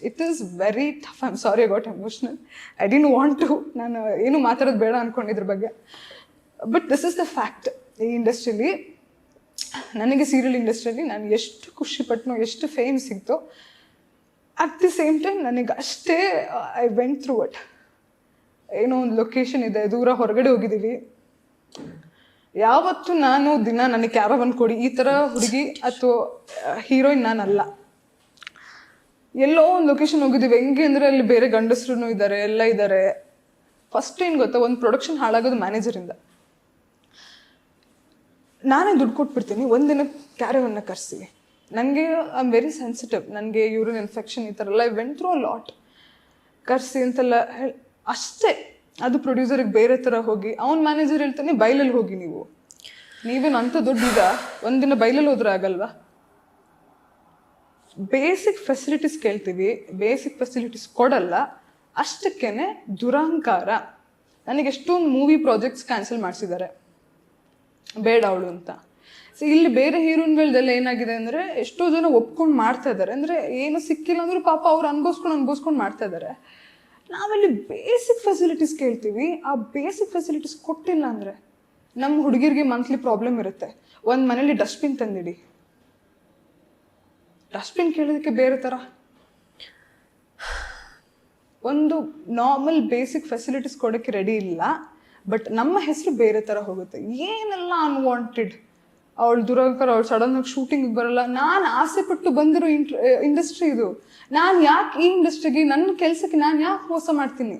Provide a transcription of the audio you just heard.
It is very tough. I am sorry I got emotional. I didn't want to, ನಾನು ಏನು ಮಾತಾಡೋದು ಬೇಡ ಅಂದ್ಕೊಂಡಿದ್ರ ಬಗ್ಗೆ. But this is the fact. ಈ ಇಂಡಸ್ಟ್ರಿಲಿ, ನನಗೆ ಸೀರಿಯಲ್ ಇಂಡಸ್ಟ್ರಿಯಲ್ಲಿ ನಾನು ಎಷ್ಟು ಖುಷಿಪಟ್ಟನೋ, ಎಷ್ಟು ಫೇಮ್ ಸಿಗ್ತೋ, ಅಟ್ ದಿ ಸೇಮ್ ಟೈಮ್ ನನಗೆ ಅಷ್ಟೇ ಐ ವೆಂಟ್ ಥ್ರೂ ಇಟ್. ಏನೋ ಒಂದು ಲೊಕೇಶನ್ ಇದೆ, ದೂರ ಹೊರಗಡೆ ಹೋಗಿದ್ದೀವಿ, ಯಾವತ್ತು ನಾನು ದಿನ ನನಗೆ ಕ್ಯಾರವನ್ ಕೊಡಿ ಈ ಥರ ಹುಡುಗಿ ಅಥವಾ ಹೀರೋಯಿನ್ ನಾನಲ್ಲ. ಎಲ್ಲೋ ಒಂದು ಲೊಕೇಶನ್ ಹೋಗಿದ್ದೀವಿ, ಹೆಂಗೆ ಅಂದರೆ ಅಲ್ಲಿ ಬೇರೆ ಗಂಡಸರು ಇದ್ದಾರೆ, ಎಲ್ಲ ಇದ್ದಾರೆ. ಫಸ್ಟ್ ಏನು ಗೊತ್ತಾ, ಒಂದು ಪ್ರೊಡಕ್ಷನ್ ಹಾಳಾಗೋದು ಮ್ಯಾನೇಜರಿಂದ. ನಾನೇ ದುಡ್ಡು ಕೊಟ್ಬಿಡ್ತೀನಿ, ಒಂದಿನ ಕ್ಯಾರವನ್ನ ಕರೆಸಿ. ನನಗೆ ಐ ಆಮ್ ವೆರಿ ಸೆನ್ಸಿಟಿವ್, ನನಗೆ ಯೂರಿನ್ ಇನ್ಫೆಕ್ಷನ್ ಈ ಥರ ಎಲ್ಲ I went through a lot. ಕರೆಸಿ ಅಂತೆಲ್ಲ ಅಷ್ಟೇ. ಅದು ಪ್ರೊಡ್ಯೂಸರಿಗೆ ಬೇರೆ ಥರ ಹೋಗಿ, ಅವ್ನ ಮ್ಯಾನೇಜರ್ ಹೇಳ್ತಾನೆ ಬೈಲಲ್ಲಿ ಹೋಗಿ, ನೀವೇನು ಅಂಥ ದೊಡ್ಡ ಒಂದಿನ ಬೈಲಲ್ಲಿ ಹೋದ್ರೆ ಆಗಲ್ವಾ? ಬೇಸಿಕ್ ಫೆಸಿಲಿಟೀಸ್ ಕೇಳ್ತೀವಿ, ಬೇಸಿಕ್ ಫೆಸಿಲಿಟೀಸ್ ಕೊಡಲ್ಲ. ಅಷ್ಟಕ್ಕೇ ದುರಹಂಕಾರ. ನನಗೆ ಎಷ್ಟೊಂದು ಮೂವಿ ಪ್ರಾಜೆಕ್ಟ್ಸ್ ಕ್ಯಾನ್ಸಲ್ ಮಾಡಿಸಿದ್ದಾರೆ, ಬೇಡ ಅವಳು ಅಂತ. ಸೊ ಇಲ್ಲಿ ಬೇರೆ ಹೀರೋಯಿನ್ಗಳದೆಲ್ಲ ಏನಾಗಿದೆ ಅಂದರೆ, ಎಷ್ಟೋ ಜನ ಒಪ್ಕೊಂಡು ಮಾಡ್ತಾ ಇದ್ದಾರೆ. ಅಂದರೆ ಏನು ಸಿಕ್ಕಿಲ್ಲ ಅಂದರೂ ಪಾಪ ಅವ್ರು ಅನ್ಭವಿಸ್ಕೊಂಡು ಮಾಡ್ತಾ ಇದ್ದಾರೆ. ನಾವಲ್ಲಿ ಬೇಸಿಕ್ ಫೆಸಿಲಿಟೀಸ್ ಕೇಳ್ತೀವಿ, ಆ ಬೇಸಿಕ್ ಫೆಸಿಲಿಟೀಸ್ ಕೊಟ್ಟಿಲ್ಲ ಅಂದರೆ ನಮ್ಮ ಹುಡುಗಿರಿಗೆ ಮಂತ್ಲಿ ಪ್ರಾಬ್ಲಮ್ ಇರುತ್ತೆ. ಒಂದು ಮನೇಲಿ ಡಸ್ಟ್ಬಿನ್ ತಂದಿಡಿ, ಡಸ್ಟ್ಬಿನ್ ಕೇಳೋದಕ್ಕೆ ಬೇರೆ ಥರ. ಒಂದು ನಾರ್ಮಲ್ ಬೇಸಿಕ್ ಫೆಸಿಲಿಟೀಸ್ ಕೊಡೋಕ್ಕೆ ರೆಡಿ ಇಲ್ಲ, ಬಟ್ ನಮ್ಮ ಹೆಸರು ಬೇರೆ ಥರ ಹೋಗುತ್ತೆ. ಏನೆಲ್ಲ ಅನ್ವಾಂಟೆಡ್. ಅವಳು ದುರಹಂಕಾರ, ಅವಳು ಸಡನ್ನಾಗಿ ಶೂಟಿಂಗಿಗೆ ಬರಲ್ಲ. ನಾನು ಆಸೆ ಪಟ್ಟು ಬಂದಿರೋ ಇಂಡಸ್ಟ್ರಿ ಇದು. ನಾನು ಯಾಕೆ ಈ ಇಂಡಸ್ಟ್ರಿಗೆ, ನನ್ನ ಕೆಲಸಕ್ಕೆ ನಾನು ಯಾಕೆ ಮೋಸ ಮಾಡ್ತೀನಿ?